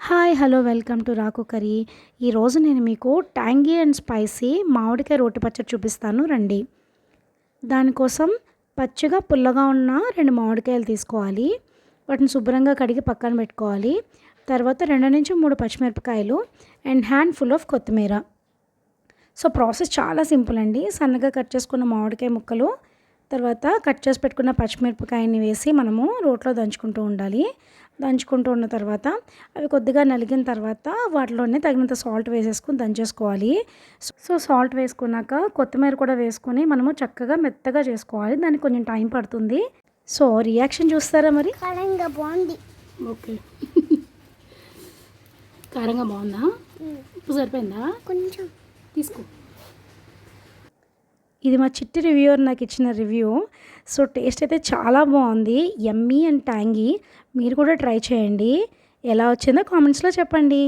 Hi hello welcome to రాకు curry. ఈరోజు నేను మీకు ట్యాంగీ అండ్ స్పైసీ మామిడికాయ రోటి పచ్చడి చూపిస్తాను రండి. దానికోసం పచ్చిగా పుల్లగా ఉన్న 2 మామిడికాయలు తీసుకోవాలి. వాటిని శుభ్రంగా కడిగి పక్కన పెట్టుకోవాలి. తర్వాత 2 నుంచి 3 పచ్చిమిరపకాయలు అండ్ హ్యాండ్ఫుల్ ఆఫ్ కొత్తిమీర. సో ప్రాసెస్ చాలా సింపుల్ అండి. సన్నగా కట్ చేసుకున్న మామిడికాయ ముక్కలు, తర్వాత కట్ చేసి పెట్టుకున్న పచ్చిమిరపకాయని వేసి మనము రోట్లో దంచుకుంటూ ఉండాలి. దంచుకుంటూ ఉన్న తర్వాత అవి కొద్దిగా నలిగిన తర్వాత వాటిలోనే తగినంత సాల్ట్ వేసేసుకొని దంచేసుకోవాలి. సో సాల్ట్ వేసుకున్నాక కొత్తిమీర కూడా వేసుకొని మనము చక్కగా మెత్తగా చేసుకోవాలి. దానికి కొంచెం టైం పడుతుంది. సో రియాక్షన్ చూస్తారా మరి? కారంగా బాగుంది. ఓకే. కారంగా బాగుందా? ఉప్పు సరిపోయిందా? కొంచెం తీసుకో. ఇది మా చిట్టి రివ్యూవర్ నాకు ఇచ్చిన రివ్యూ. సో టేస్ట్ అయితే చాలా బాగుంది. యమ్మీ అండ్ ట్యాంగీ. మీరు కూడా ట్రై చేయండి. ఎలా వచ్చిందో కామెంట్స్లో చెప్పండి.